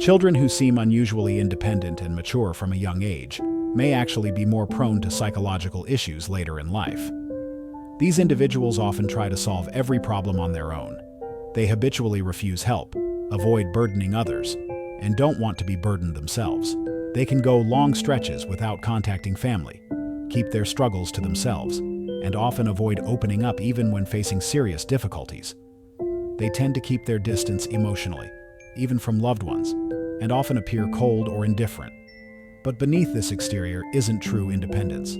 Children who seem unusually independent and mature from a young age may actually be more prone to psychological issues later in life. These individuals often try to solve every problem on their own. They habitually refuse help, avoid burdening others, and don't want to be burdened themselves. They can go long stretches without contacting family, keep their struggles to themselves, and often avoid opening up even when facing serious difficulties. They tend to keep their distance emotionally, even from loved ones, and often appear cold or indifferent. But beneath this exterior isn't true independence.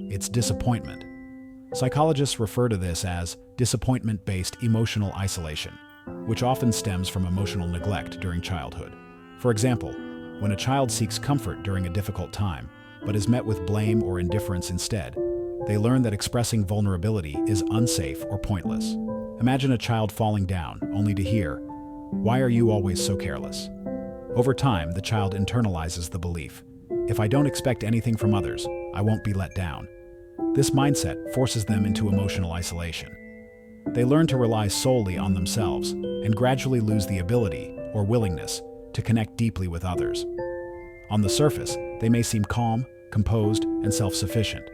It's disappointment. Psychologists refer to this as disappointment-based emotional isolation, which often stems from emotional neglect during childhood. For example, when a child seeks comfort during a difficult time, but is met with blame or indifference instead, they learn that expressing vulnerability is unsafe or pointless. Imagine a child falling down, only to hear, "Why are you always so careless?" Over time, the child internalizes the belief, "If I don't expect anything from others, I won't be let down." This mindset forces them into emotional isolation. They learn to rely solely on themselves and gradually lose the ability or willingness to connect deeply with others. On the surface, they may seem calm, composed, and self-sufficient,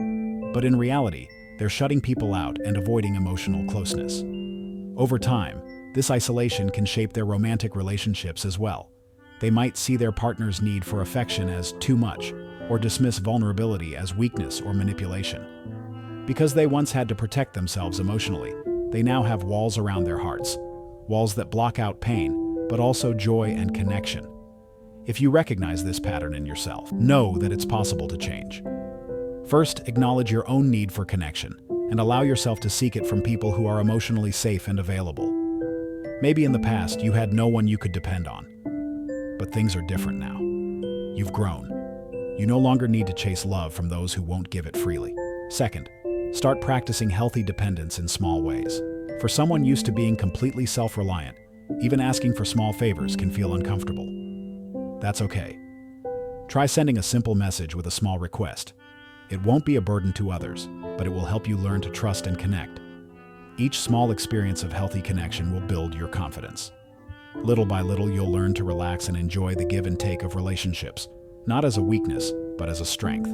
but in reality, they're shutting people out and avoiding emotional closeness. Over time, this isolation can shape their romantic relationships as well. They might see their partner's need for affection as too much, or dismiss vulnerability as weakness or manipulation. Because they once had to protect themselves emotionally, they now have walls around their hearts, walls that block out pain, but also joy and connection. If you recognize this pattern in yourself, know that it's possible to change. First, acknowledge your own need for connection, and allow yourself to seek it from people who are emotionally safe and available. Maybe in the past you had no one you could depend on, but things are different now. You've grown. You no longer need to chase love from those who won't give it freely. Second, start practicing healthy dependence in small ways. For someone used to being completely self-reliant, even asking for small favors can feel uncomfortable. That's okay. Try sending a simple message with a small request. It won't be a burden to others, but it will help you learn to trust and connect. Each small experience of healthy connection will build your confidence. Little by little, you'll learn to relax and enjoy the give and take of relationships, not as a weakness, but as a strength.